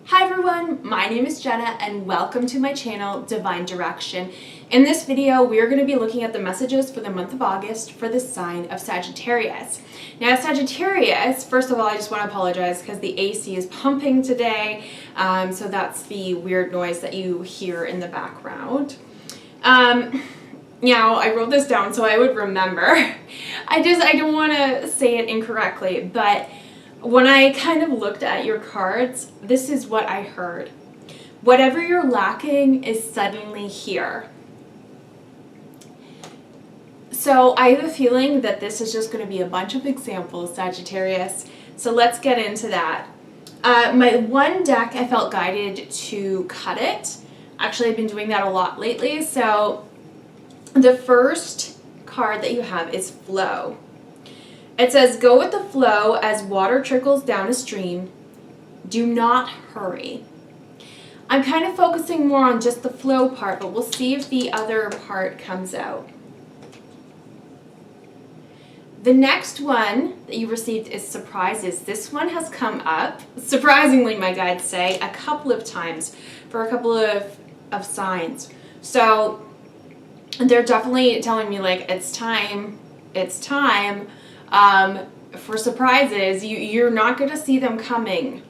Hi everyone, my name is Jenna and welcome to my channel, Divine Direction. In this video, we are going to be looking at the messages for the month of August for the sign of Sagittarius. Now Sagittarius, first of all, I just want to apologize because the AC is pumping today, so that's the weird noise that you hear in the background. Now, I wrote this down so I would remember. I don't want to say it incorrectly, but when I kind of looked at your cards, this is what I heard. Whatever you're lacking is suddenly here. So I have a feeling that this is just going to be a bunch of examples, Sagittarius. So let's get into that. My one deck, I felt guided to cut it. Actually, I've been doing that a lot lately. So the first card that you have is Flow. It says, go with the flow as water trickles down a stream. Do not hurry. I'm kind of focusing more on just the flow part, but we'll see if the other part comes out. The next one that you received is surprises. This one has come up, surprisingly, my guides say, a couple of times for a couple of signs. So they're definitely telling me, like, it's time. For surprises, you're not going to see them coming,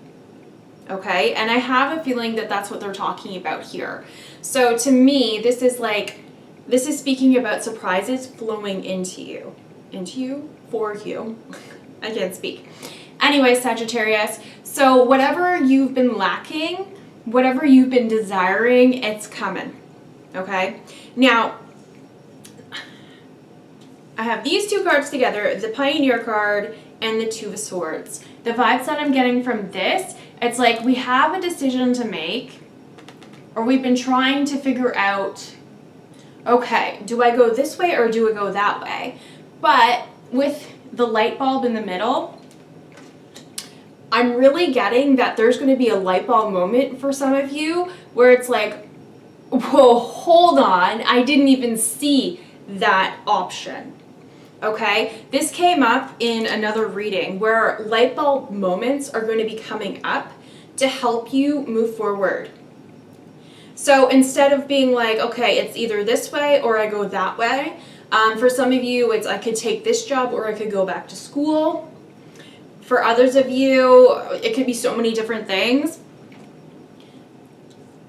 okay? And I have a feeling that that's what they're talking about here. So to me, this is speaking about surprises flowing into you, for you. I can't speak. Anyway, Sagittarius, so whatever you've been lacking, whatever you've been desiring, it's coming, okay? Now, I have these two cards together, the Pioneer card and the Two of Swords. The vibes that I'm getting from this, it's like we have a decision to make, or we've been trying to figure out, okay, do I go this way or do I go that way? But with the light bulb in the middle, I'm really getting that there's going to be a light bulb moment for some of you where it's like, whoa, hold on, I didn't even see that option. Okay, this came up in another reading where light bulb moments are going to be coming up to help you move forward. So instead of being like, okay, it's either this way or I go that way, for some of you, it's I could take this job or I could go back to school. For others of you, it could be so many different things.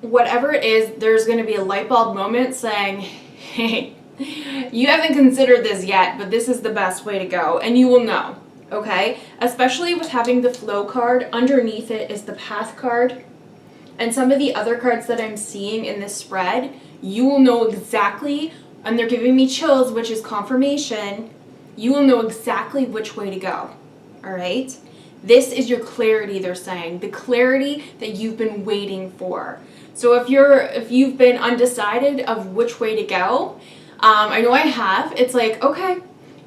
Whatever it is, there's going to be a light bulb moment saying, hey, you haven't considered this yet, but this is the best way to go, and you will know, okay? Especially with having the Flow card, underneath it is the Path card, and some of the other cards that I'm seeing in this spread, you will know exactly, and they're giving me chills, which is confirmation, you will know exactly which way to go, all right? This is your clarity, they're saying, the clarity that you've been waiting for. So if you've been undecided of which way to go, I know I have. It's like, okay,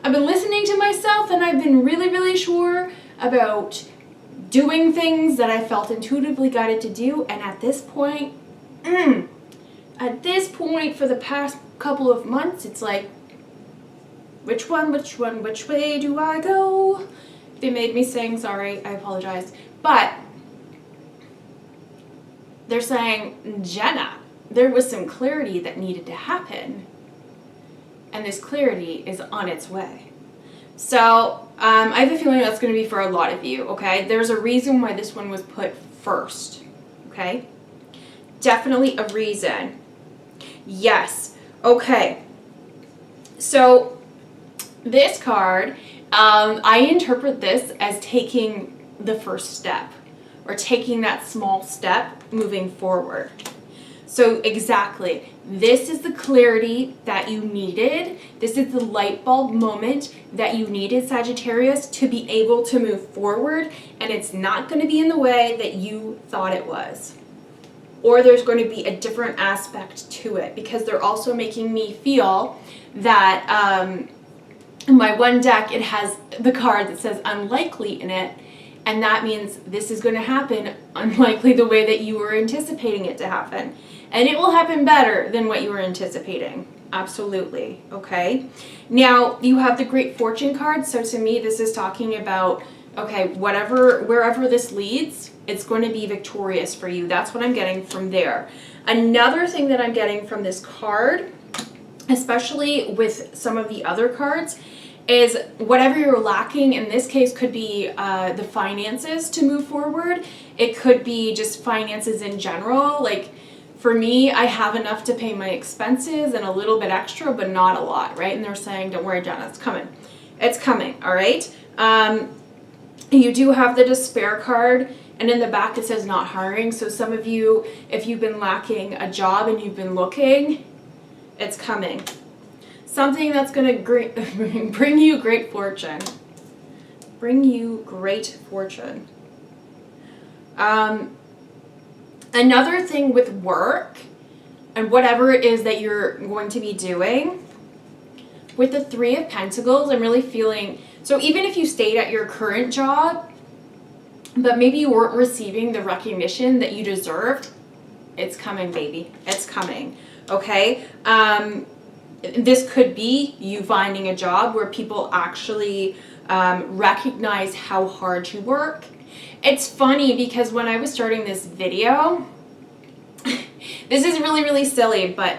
I've been listening to myself and I've been really, really sure about doing things that I felt intuitively guided to do. And at this point, for the past couple of months, it's like, which way do I go? They made me sing, sorry, I apologize. But they're saying, Jenna, there was some clarity that needed to happen. And this clarity is on its way. So I have a feeling that's going to be for a lot of you, okay? There's a reason why this one was put first, okay? Definitely a reason. Yes. Okay. So this card, I interpret this as taking the first step or taking that small step moving forward. So exactly, this is the clarity that you needed. This is the light bulb moment that you needed, Sagittarius, to be able to move forward, and it's not going to be in the way that you thought it was. Or there's going to be a different aspect to it, because they're also making me feel that in my one deck, it has the card that says unlikely in it, and that means this is going to happen unlikely the way that you were anticipating it to happen. And it will happen better than what you were anticipating. Absolutely. Okay. Now, you have the Great Fortune card. So to me, this is talking about, okay, wherever this leads, It's going to be victorious for you. That's what I'm getting from there. Another thing that I'm getting from this card, especially with some of the other cards, is whatever you're lacking, in this case could be the finances to move forward. It could be just finances in general. Like for me, I have enough to pay my expenses and a little bit extra, but not a lot, right? And they're saying, don't worry, Jenna, it's coming. It's coming, all right? You do have the despair card, and in the back it says not hiring. So some of you, if you've been lacking a job and you've been looking, it's coming. Something that's going to bring you great fortune. Bring you great fortune. Another thing with work and whatever it is that you're going to be doing, with the Three of Pentacles, I'm really feeling, so even if you stayed at your current job, but maybe you weren't receiving the recognition that you deserved, it's coming, baby. It's coming. Okay? This could be you finding a job where people actually recognize how hard you work. It's funny because when I was starting this video, this is really, really silly, but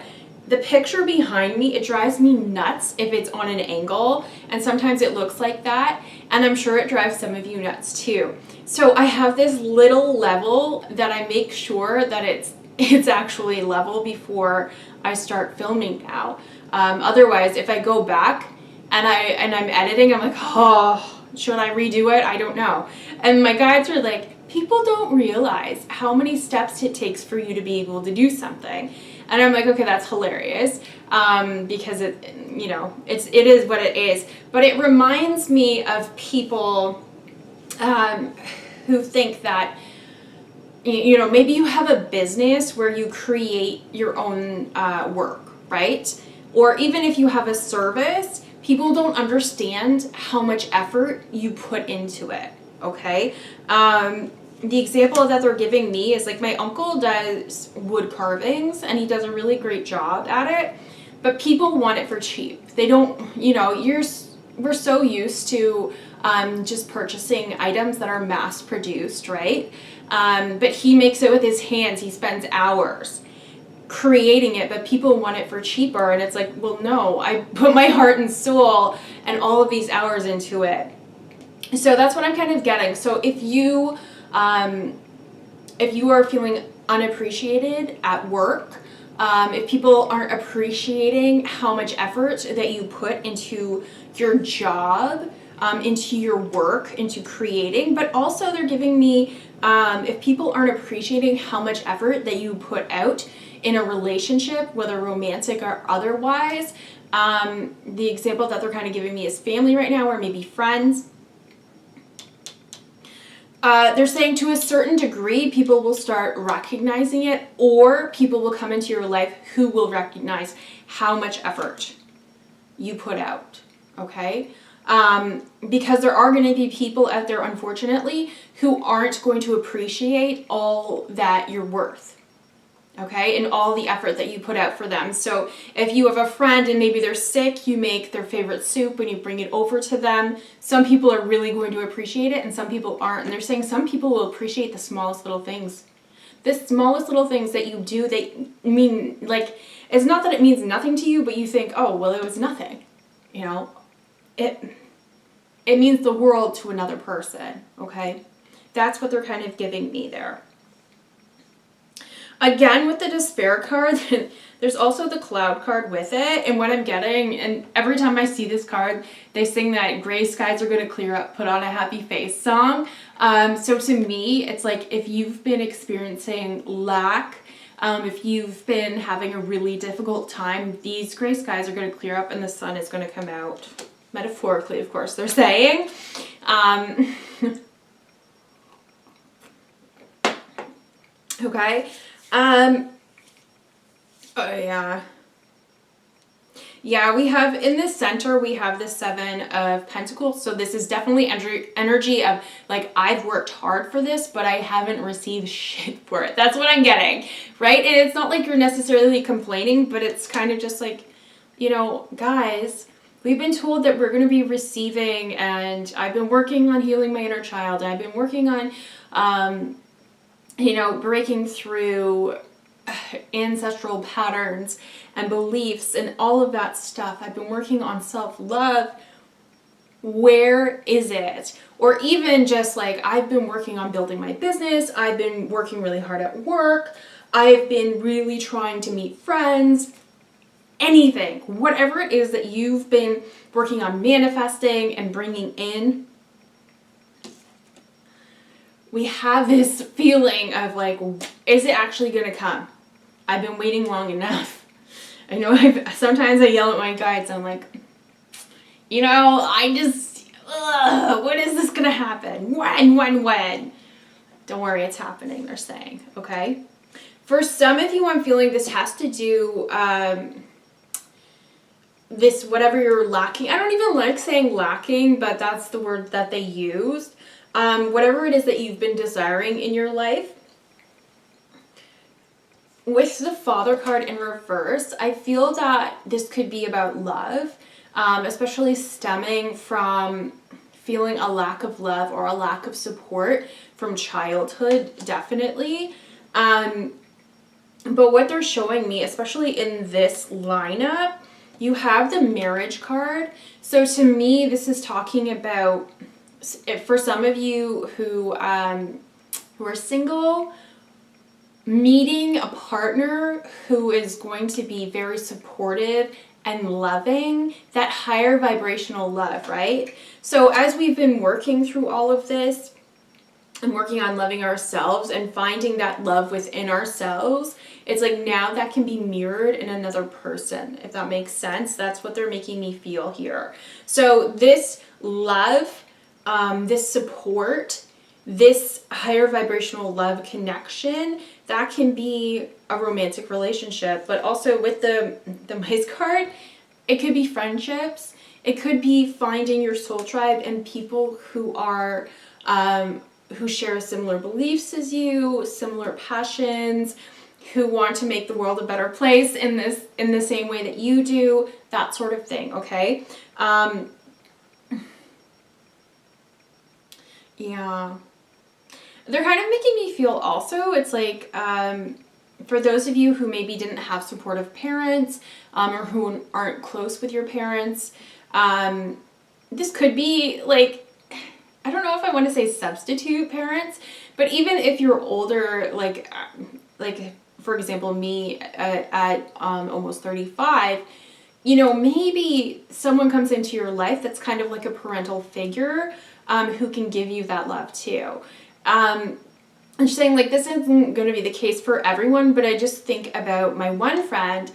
the picture behind me, it drives me nuts if it's on an angle, and sometimes it looks like that, and I'm sure it drives some of you nuts too. So I have this little level that I make sure that it's actually level before I start filming now. Otherwise, if I go back and I'm editing, I'm like, oh, should I redo it? I don't know. And my guides are like, people don't realize how many steps it takes for you to be able to do something. And I'm like, okay, that's hilarious, because it is what it is. But it reminds me of people who think that, maybe you have a business where you create your own work, right? Or even if you have a service, people don't understand how much effort you put into it, okay? The example that they're giving me is like my uncle does wood carvings and he does a really great job at it, but people want it for cheap. They don't, we're so used to just purchasing items that are mass produced, right? But he makes it with his hands. He spends hours creating it, but people want it for cheaper. And it's like, well, no, I put my heart and soul and all of these hours into it. So that's what I'm kind of getting. So if you are feeling unappreciated at work, if people aren't appreciating how much effort that you put into your job, into your work, into creating, but also they're giving me, if people aren't appreciating how much effort that you put out in a relationship, whether romantic or otherwise, the example that they're kind of giving me is family right now, or maybe friends. They're saying to a certain degree, people will start recognizing it, or people will come into your life who will recognize how much effort you put out, okay? Because there are going to be people out there, unfortunately, who aren't going to appreciate all that you're worth, okay, and all the effort that you put out for them. So if you have a friend and maybe they're sick, you make their favorite soup and you bring it over to them. Some people are really going to appreciate it and some people aren't. And they're saying some people will appreciate the smallest little things. The smallest little things that you do, they mean, like, it's not that it means nothing to you, but you think, oh, well, it was nothing. It means the world to another person, okay? That's what they're kind of giving me there. Again, with the despair card, there's also the cloud card with it. And what I'm getting, and every time I see this card, they sing that gray skies are going to clear up, put on a happy face song. So to me, it's like if you've been experiencing lack, if you've been having a really difficult time, these gray skies are going to clear up and the sun is going to come out. Metaphorically, of course, they're saying. Okay. Oh yeah. Yeah, we have in the center, we have the Seven of Pentacles. So this is definitely energy of like, I've worked hard for this, but I haven't received shit for it. That's what I'm getting, right? And it's not like you're necessarily complaining, but it's kind of just like, guys, we've been told that we're going to be receiving, and I've been working on healing my inner child. And I've been working on, breaking through ancestral patterns and beliefs and all of that stuff. I've been working on self-love. Where is it? Or even just like, I've been working on building my business. I've been working really hard at work. I've been really trying to meet friends. Anything, whatever it is that you've been working on manifesting and bringing in, we have this feeling of like, is it actually going to come? I've been waiting long enough. I know sometimes I yell at my guides. I'm like, I just, when is this going to happen? When? Don't worry, it's happening, they're saying, okay? For some of you, I'm feeling this has to do, this, whatever you're lacking. I don't even like saying lacking, but that's the word that they used. Whatever it is that you've been desiring in your life. With the Father card in reverse, I feel that this could be about love, especially stemming from feeling a lack of love or a lack of support from childhood, definitely. But what they're showing me, especially in this lineup, you have the marriage card. So to me, this is talking about, for some of you who are single, meeting a partner who is going to be very supportive and loving, that higher vibrational love, right? So as we've been working through all of this and working on loving ourselves and finding that love within ourselves, it's like now that can be mirrored in another person, if that makes sense. That's what they're making me feel here. So this love, this support, this higher vibrational love connection, that can be a romantic relationship. But also with the Mice card, it could be friendships. It could be finding your soul tribe and people who are who share similar beliefs as you, similar passions, who want to make the world a better place in the same way that you do, that sort of thing, okay? Yeah. They're kind of making me feel also, it's like, for those of you who maybe didn't have supportive parents, or who aren't close with your parents, this could be like, I don't know if I want to say substitute parents, but even if you're older, like for example, me at almost 35, maybe someone comes into your life that's kind of like a parental figure, who can give you that love too. I'm just saying, like, this isn't going to be the case for everyone, but I just think about my one friend.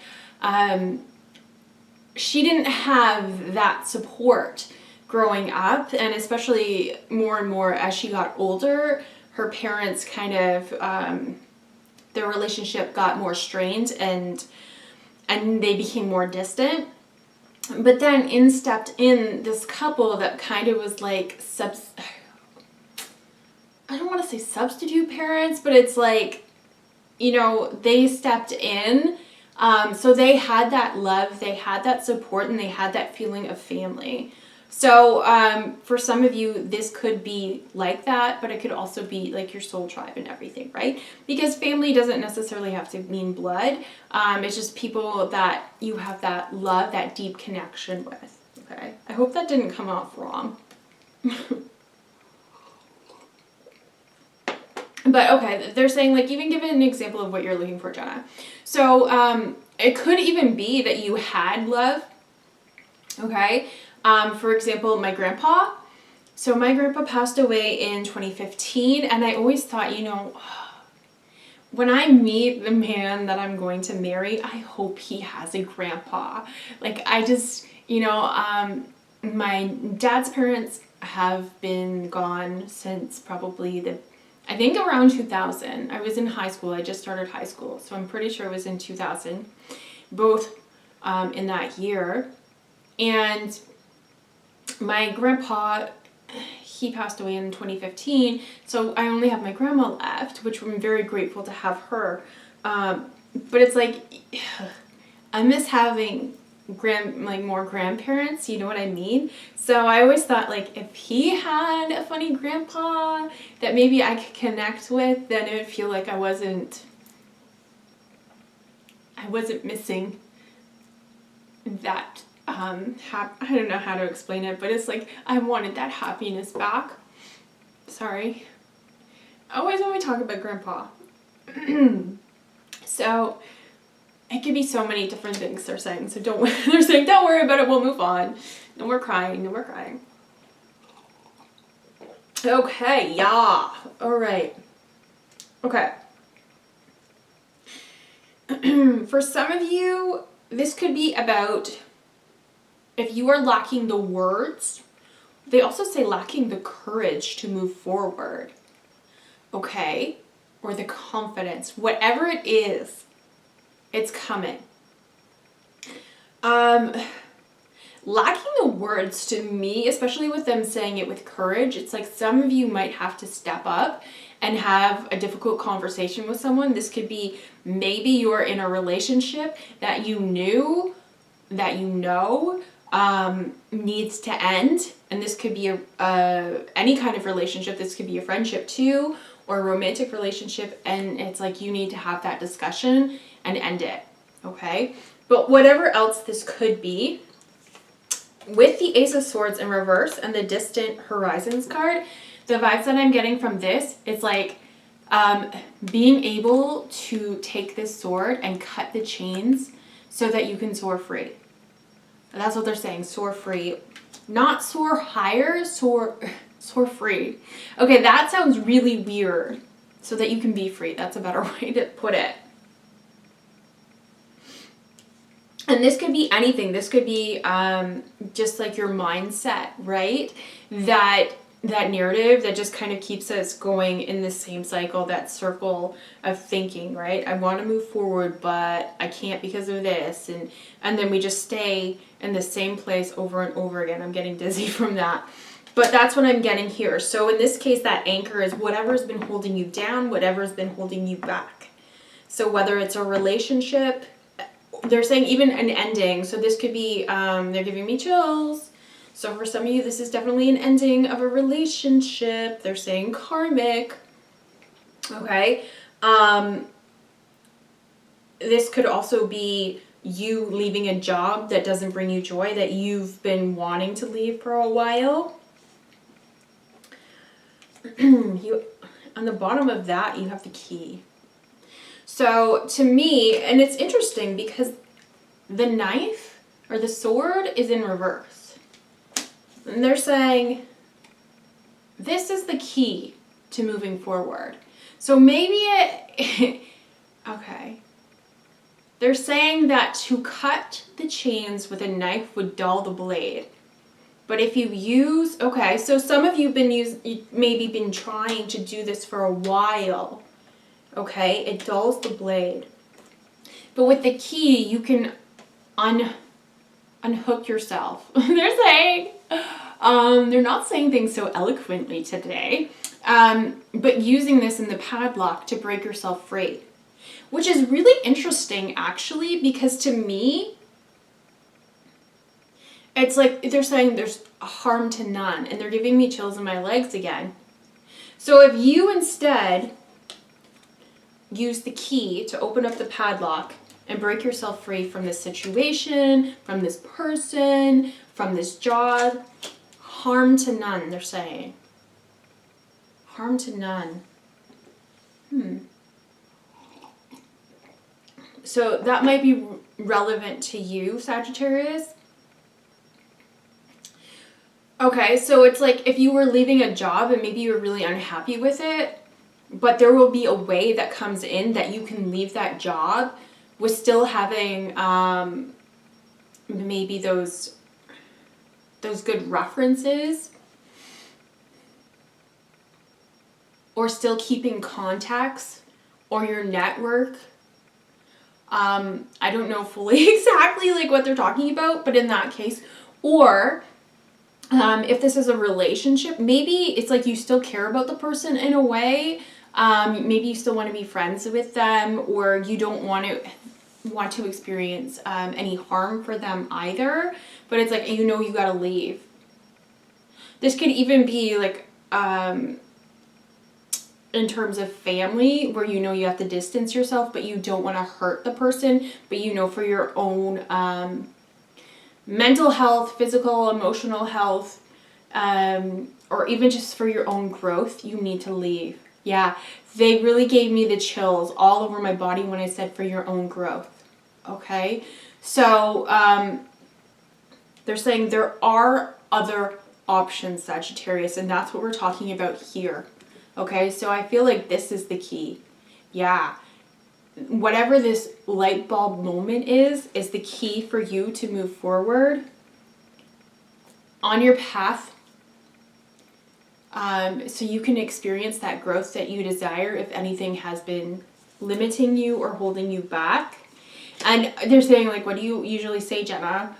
She didn't have that support growing up, and especially more and more as she got older, her parents kind of, their relationship got more strained and they became more distant. But then in stepped in this couple that kind of was like I don't want to say substitute parents, but it's like, they stepped in. So they had that love, they had that support, and they had that feeling of family. So for some of you, this could be like that, but it could also be like your soul tribe and everything, right? Because family doesn't necessarily have to mean blood. It's just people that you have that love, that deep connection with, okay? I hope that didn't come off wrong. But okay, they're saying, like, even give an example of what you're looking for, Jenna. So it could even be that you had love, okay? For example, my grandpa. So my grandpa passed away in 2015, and I always thought, when I meet the man that I'm going to marry, I hope he has a grandpa. Like, I just, my dad's parents have been gone since probably I think around 2000. I was in high school. I just started high school, so I'm pretty sure it was in 2000, both in that year. And my grandpa, he passed away in 2015, so I only have my grandma left, which I'm very grateful to have her. But it's like, I miss having more grandparents, you know what I mean? So I always thought, like, if he had a funny grandpa that maybe I could connect with, then it would feel like I wasn't missing that, I don't know how to explain it, but it's like I wanted that happiness back. Sorry. Always when we talk about grandpa. So it could be so many different things they're saying. So don't worry about it, we'll move on. No more crying, no more crying. Okay, yeah. Alright. Okay. For some of you, this could be about if you are lacking the words. They also say lacking the courage to move forward. Okay? Or the confidence. Whatever it is, it's coming. Lacking the words to me, especially with them saying it with courage, it's like some of you might have to step up and have a difficult conversation with someone. This could be maybe you're in a relationship that you know needs to end, and this could be any kind of relationship. This could be a friendship too, or a romantic relationship, and it's like you need to have that discussion and end it, okay? But whatever else this could be, with the Ace of Swords in reverse and the Distant Horizons card, the vibes that I'm getting from this, it's like being able to take this sword and cut the chains so that you can soar free. That's what they're saying, soar free. Not soar higher, soar free. Okay, that sounds really weird. So that you can be free. That's a better way to put it. And this could be anything. This could be just like your mindset, right? That narrative that just kind of keeps us going in the same cycle, that circle of thinking, right? I want to move forward, but I can't because of this. And then we just stay in the same place over and over again. I'm getting dizzy from that. But that's what I'm getting here. So in this case, that anchor is whatever's been holding you down, whatever's been holding you back. So whether it's a relationship, they're saying even an ending. So this could be, they're giving me chills. So for some of you, this is definitely an ending of a relationship. They're saying karmic. Okay. This could also be you leaving a job that doesn't bring you joy, that you've been wanting to leave for a while. On the bottom of that, you have the key. So to me, and it's interesting because the knife or the sword is in reverse. And they're saying this is the key to moving forward. So maybe okay. They're saying that to cut the chains with a knife would dull the blade. But if you use, okay, so some of you maybe been trying to do this for a while. Okay, it dulls the blade. But with the key, you can unhook yourself. They're saying, they're not saying things so eloquently today, but using this in the padlock to break yourself free. Which is really interesting, actually, because to me, it's like they're saying there's harm to none, and they're giving me chills in my legs again. So if you instead use the key to open up the padlock and break yourself free from this situation, from this person, from this job, harm to none, they're saying. Harm to none. So that might be relevant to you, Sagittarius. Okay, so it's like if you were leaving a job and maybe you're really unhappy with it, but there will be a way that comes in that you can leave that job with still having maybe those good references, or still keeping contacts or your network. I don't know fully exactly like what they're talking about, but in that case, or if this is a relationship, maybe it's like you still care about the person in a way. Maybe you still want to be friends with them, or you don't want to, want to experience any harm for them either, but it's like, you know, you gotta leave. This could even be like in terms of family, where you know you have to distance yourself, but you don't want to hurt the person, but you know, for your own mental health, physical, emotional health, or even just for your own growth, you need to leave. Yeah, they really gave me the chills all over my body when I said for your own growth. Okay, so they're saying there are other options, Sagittarius, and that's what we're talking about here. Okay, so I feel like this is the key. Yeah, whatever this light bulb moment is the key for you to move forward on your path, so you can experience that growth that you desire if anything has been limiting you or holding you back. And they're saying, like, what do you usually say, Jenna?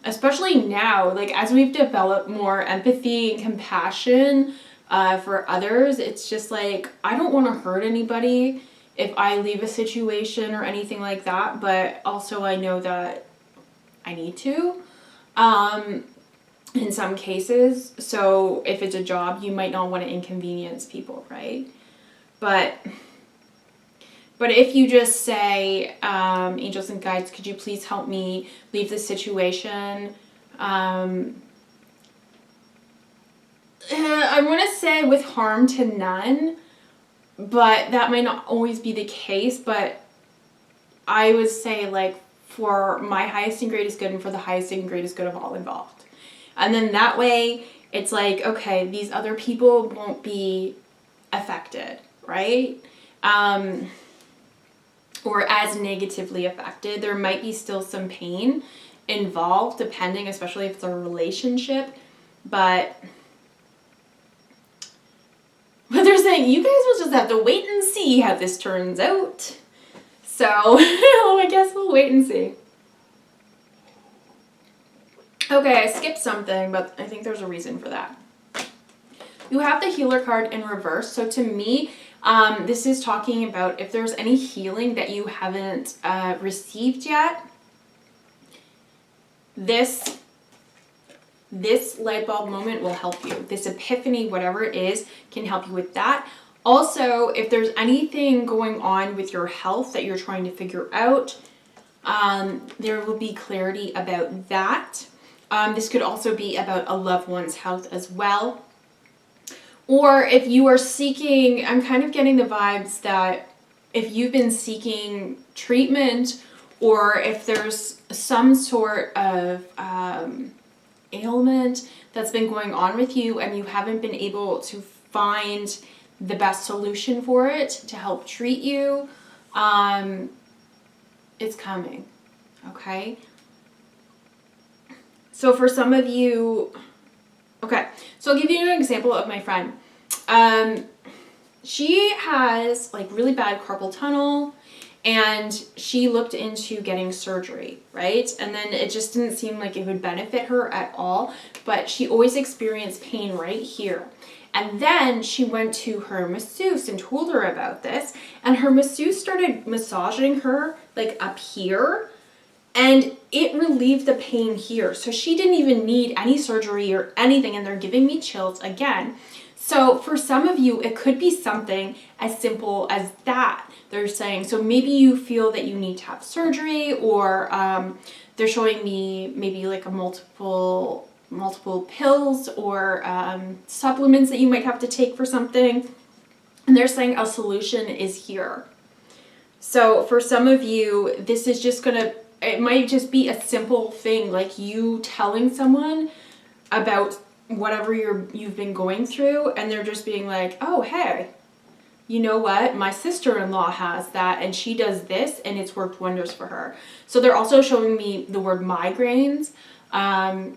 Especially now, like, as we've developed more empathy and compassion for others, it's just like, I don't want to hurt anybody if I leave a situation or anything like that, but also I know that I need to in some cases. So if it's a job, you might not want to inconvenience people, right? But if you just say, angels and guides, could you please help me leave this situation? I want to say with harm to none, but that might not always be the case. But I would say, like, for my highest and greatest good and for the highest and greatest good of all involved. And then that way, it's like, okay, these other people won't be affected, right? Or as negatively affected. There might be still some pain involved, depending, especially if it's a relationship. But they're saying, you guys will just have to wait and see how this turns out. So, I guess we'll wait and see. Okay, I skipped something, but I think there's a reason for that. You have the healer card in reverse. So to me, this is talking about if there's any healing that you haven't received yet, this light bulb moment will help you. This epiphany, whatever it is, can help you with that. Also, if there's anything going on with your health that you're trying to figure out, there will be clarity about that. This could also be about a loved one's health as well. Or if you are seeking, I'm kind of getting the vibes that if you've been seeking treatment, or if there's some sort of ailment that's been going on with you and you haven't been able to find the best solution for it to help treat you, it's coming, okay? So for some of you, okay, so I'll give you an example of my friend. She has like really bad carpal tunnel, and she looked into getting surgery, right? And then it just didn't seem like it would benefit her at all, but she always experienced pain right here. And then she went to her masseuse and told her about this, and her masseuse started massaging her like up here, and it relieved the pain here. So she didn't even need any surgery or anything, and they're giving me chills again. So for some of you, it could be something as simple as that. They're saying, so maybe you feel that you need to have surgery, or they're showing me maybe like a multiple pills or supplements that you might have to take for something. And they're saying a solution is here. So for some of you, this is just it might just be a simple thing, like you telling someone about whatever you've been going through, and they're just being like, oh, hey, you know what? My sister-in-law has that, and she does this, and it's worked wonders for her. So they're also showing me the word migraines. I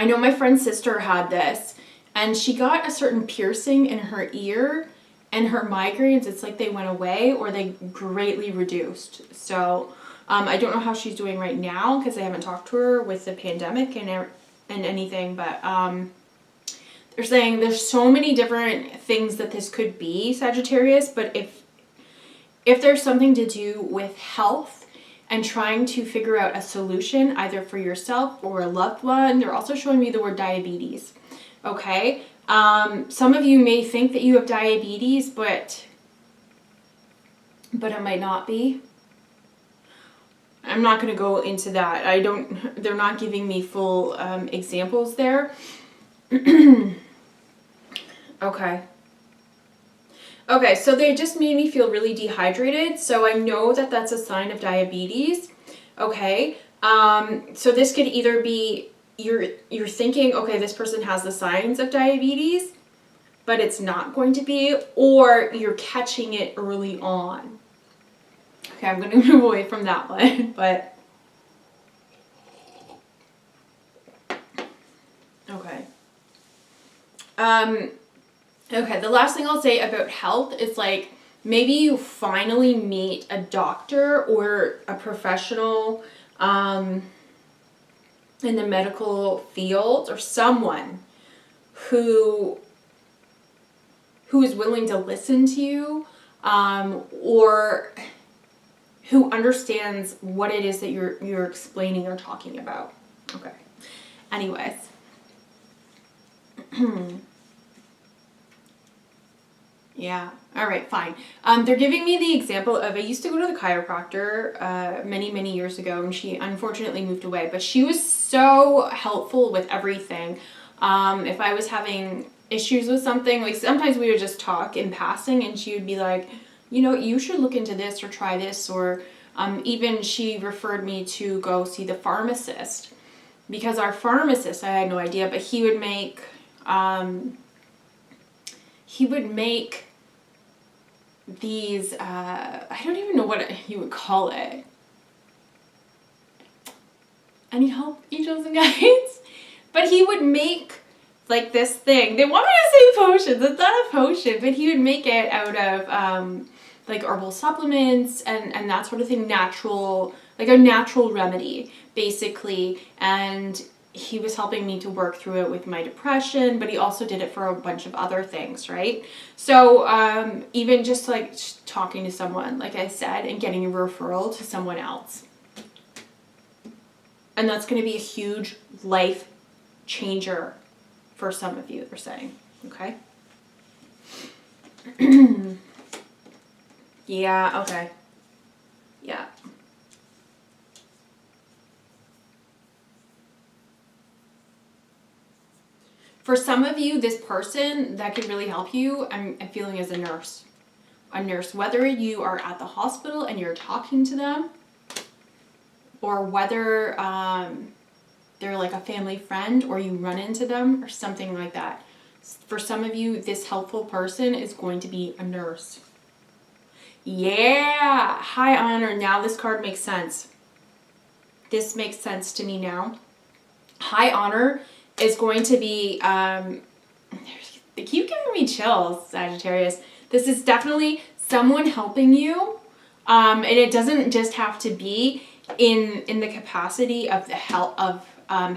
know my friend's sister had this, and she got a certain piercing in her ear, and her migraines, it's like they went away or they greatly reduced. So I don't know how she's doing right now because I haven't talked to her with the pandemic and anything, but they're saying there's so many different things that this could be, Sagittarius, but if there's something to do with health and trying to figure out a solution either for yourself or a loved one, they're also showing me the word diabetes. Okay? Some of you may think that you have diabetes, but it might not be. I'm not going to go into that. They're not giving me full examples there. Okay. Okay, so they just made me feel really dehydrated, so I know that that's a sign of diabetes. Okay, so this could either be you're thinking, okay, this person has the signs of diabetes, but it's not going to be, or you're catching it early on. Okay, I'm going to move away from that one, but okay. Okay, the last thing I'll say about health is like maybe you finally meet a doctor or a professional in the medical field, or someone who is willing to listen to you, or who understands what it is that you're explaining or talking about. Okay. Anyways. Yeah. All right, fine. They're giving me the example of, I used to go to the chiropractor many, many years ago, and she unfortunately moved away, but she was so helpful with everything. If I was having issues with something, like sometimes we would just talk in passing, and she would be like, you know, you should look into this or try this, or even she referred me to go see the pharmacist, because our pharmacist, I had no idea, but he would make these, I don't even know what you would call it. Any help, angels and guides? But he would make like this thing. They want me to say potions. It's not a potion, but he would make it out of like herbal supplements and that sort of thing, natural, like a natural remedy, basically. And he was helping me to work through it with my depression, but he also did it for a bunch of other things, right? So even just like talking to someone, like I said, and getting a referral to someone else. And that's going to be a huge life changer for some of you, they're saying. Okay? Yeah, okay. Yeah. For some of you, this person that could really help you, I'm feeling, as a nurse. A nurse, whether you are at the hospital and you're talking to them, or whether they're like a family friend, or you run into them, or something like that. For some of you, this helpful person is going to be a nurse. Yeah, high honor. Now this card makes sense. This makes sense to me now. High honor is going to be, they keep giving me chills, Sagittarius. This is definitely someone helping you, and it doesn't just have to be in the capacity of the health of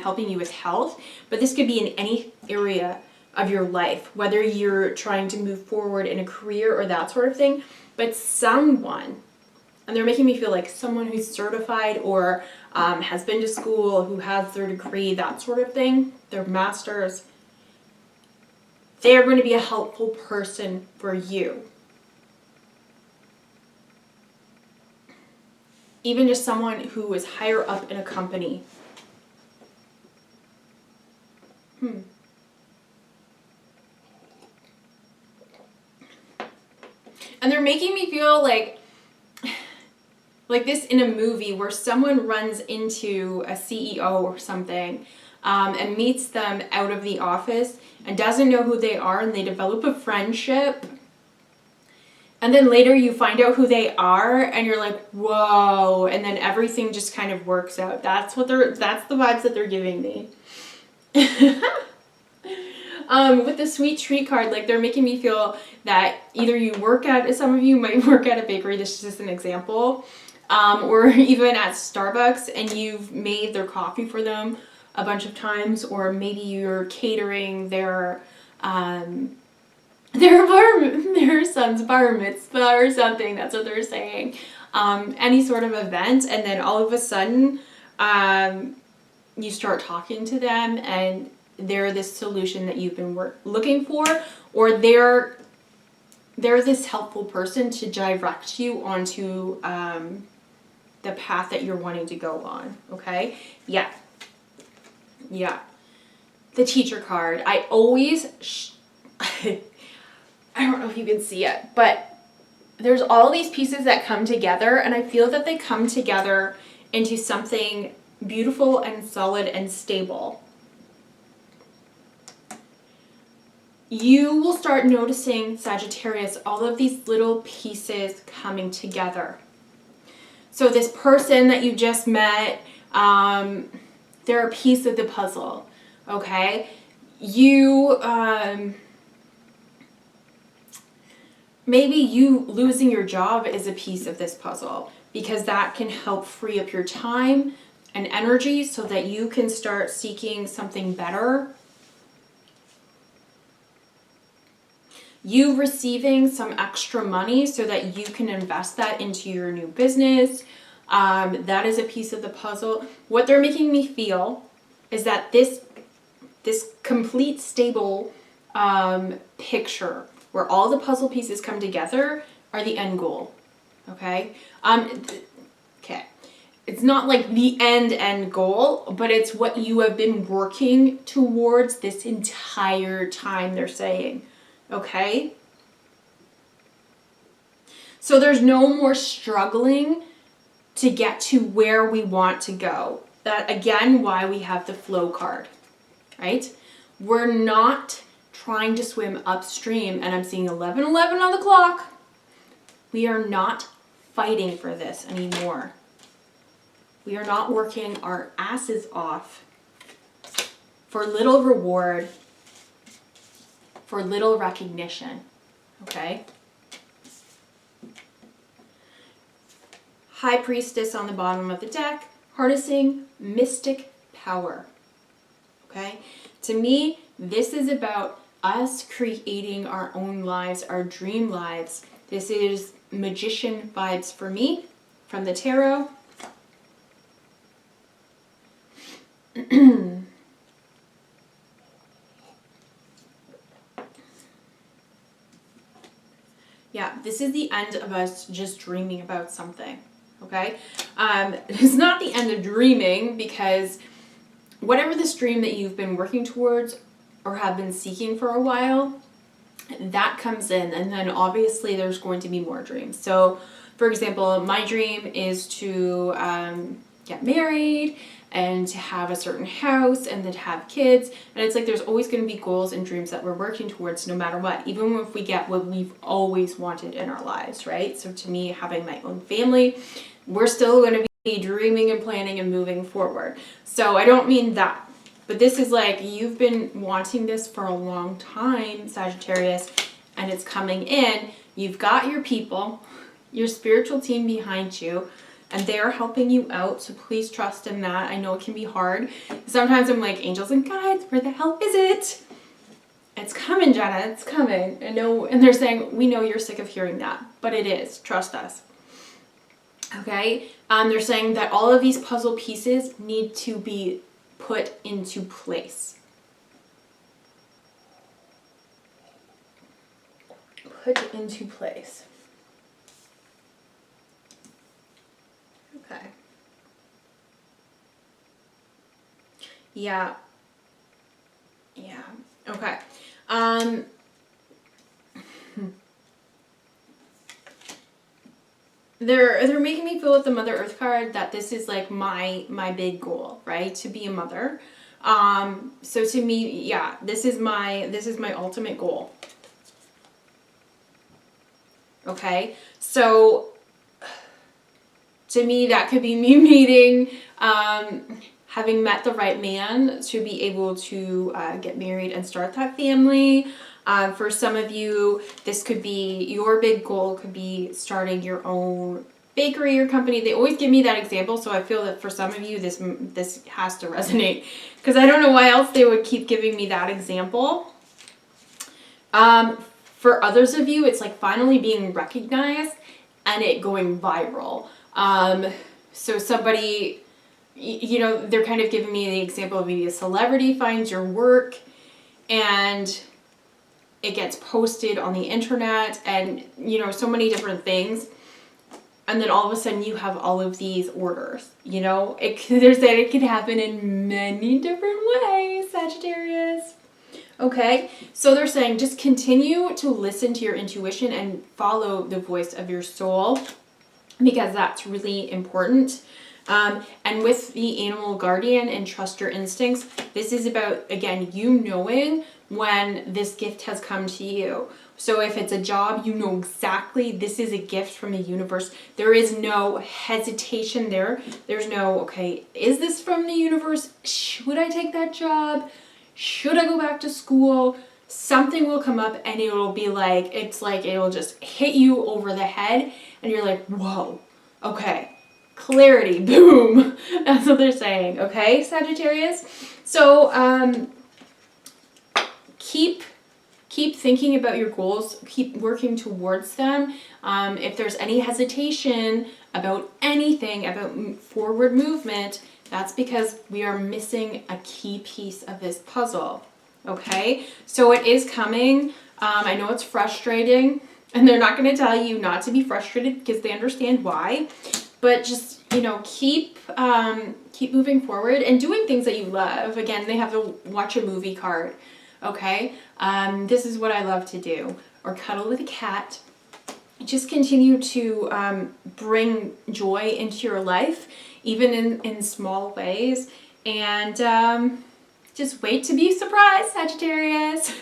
helping you with health, but this could be in any area of your life, whether you're trying to move forward in a career or that sort of thing. But someone, and they're making me feel like someone who's certified or has been to school, who has their degree, that sort of thing, their master's, they're going to be a helpful person for you. Even just someone who is higher up in a company. And they're making me feel like this in a movie where someone runs into a CEO or something and meets them out of the office and doesn't know who they are, and they develop a friendship. And then later you find out who they are and you're like, whoa, and then everything just kind of works out. That's the vibes that they're giving me. With the sweet treat card, like they're making me feel that either you work at, some of you might work at a bakery, this is just an example, or even at Starbucks, and you've made their coffee for them a bunch of times, or maybe you're catering their their son's bar mitzvah or something. That's what they're saying. Any sort of event, and then all of a sudden, you start talking to them, and they're this solution that you've been looking for, or they're this helpful person to direct you onto the path that you're wanting to go on. Okay? Yeah. The teacher card. I always, I don't know if you can see it, but there's all these pieces that come together, and I feel that they come together into something beautiful and solid and stable. You will start noticing, Sagittarius, all of these little pieces coming together. So this person that you just met, they're a piece of the puzzle, okay? Maybe you losing your job is a piece of this puzzle, because that can help free up your time and energy so that you can start seeking something better. You receiving some extra money so that you can invest that into your new business. That is a piece of the puzzle. What they're making me feel is that this complete, stable picture where all the puzzle pieces come together are the end goal. Okay? Okay. It's not like the end goal, but it's what you have been working towards this entire time, they're saying. Okay? So there's no more struggling to get to where we want to go. That, again, why we have the flow card, right? We're not trying to swim upstream, and I'm seeing 11:11 on the clock. We are not fighting for this anymore. We are not working our asses off for little reward, for little recognition, okay? High Priestess on the bottom of the deck, harnessing mystic power, okay? To me, this is about us creating our own lives, our dream lives. This is magician vibes for me from the tarot. Yeah, this is the end of us just dreaming about something, okay? It's not the end of dreaming, because whatever this dream that you've been working towards or have been seeking for a while, that comes in, and then obviously there's going to be more dreams. So, for example, my dream is to get married and to have a certain house and then to have kids. And it's like there's always going to be goals and dreams that we're working towards no matter what, even if we get what we've always wanted in our lives, right? So to me, having my own family, we're still going to be dreaming and planning and moving forward. So I don't mean that. But this is like, you've been wanting this for a long time, Sagittarius, and it's coming in. You've got your people, your spiritual team behind you, and they're helping you out, so please trust in that. I know it can be hard. Sometimes I'm like, angels and guides, where the hell is it? It's coming, Jenna, it's coming. I know, and they're saying, we know you're sick of hearing that, but it is. Trust us. Okay? They're saying that all of these puzzle pieces need to be put into place. Put into place. Okay. Yeah. Okay. They're making me feel with the Mother Earth card that this is like my big goal, right? To be a mother. So to me, yeah, this is my ultimate goal. Okay? So to me, that could be me meeting, having met the right man to be able to get married and start that family. For some of you, this could be, your big goal could be starting your own bakery or company. They always give me that example, so I feel that for some of you, this has to resonate, because I don't know why else they would keep giving me that example. For others of you, it's like finally being recognized and it going viral. So somebody, you know, they're kind of giving me the example of maybe a celebrity finds your work and it gets posted on the internet and, you know, so many different things. And then all of a sudden you have all of these orders, you know, it can happen in many different ways, Sagittarius. Okay, so they're saying just continue to listen to your intuition and follow the voice of your soul, because that's really important. And with the animal guardian and trust your instincts, this is about, again, you knowing when this gift has come to you. So if it's a job, you know exactly this is a gift from the universe. There is no hesitation there. There's no, okay, is this from the universe? Should I take that job? Should I go back to school? Something will come up and it'll be like, it's like it'll just hit you over the head and you're like, whoa, okay, clarity, boom. That's what they're saying, okay, Sagittarius? So keep thinking about your goals, keep working towards them. If there's any hesitation about anything, about forward movement, that's because we are missing a key piece of this puzzle, okay? So it is coming. I know it's frustrating, and they're not going to tell you not to be frustrated because they understand why, but just, you know, keep moving forward and doing things that you love. Again, they have the watch a movie card, okay? This is what I love to do, or cuddle with a cat. Just continue to bring joy into your life, even in small ways, and just wait to be surprised, Sagittarius.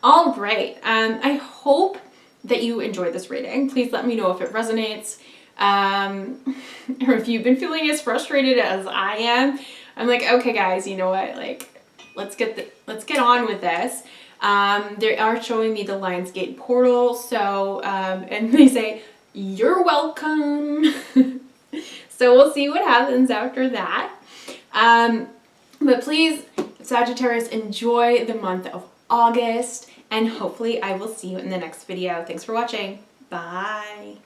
All right, I hope that you enjoyed this reading. Please let me know if it resonates, or if you've been feeling as frustrated as I am. I'm like, okay guys, you know what, like, let's get on with this. They are showing me the Lionsgate portal, so, and they say, you're welcome. So we'll see what happens after that. But please, Sagittarius, enjoy the month of August, and hopefully I will see you in the next video. Thanks for watching. Bye.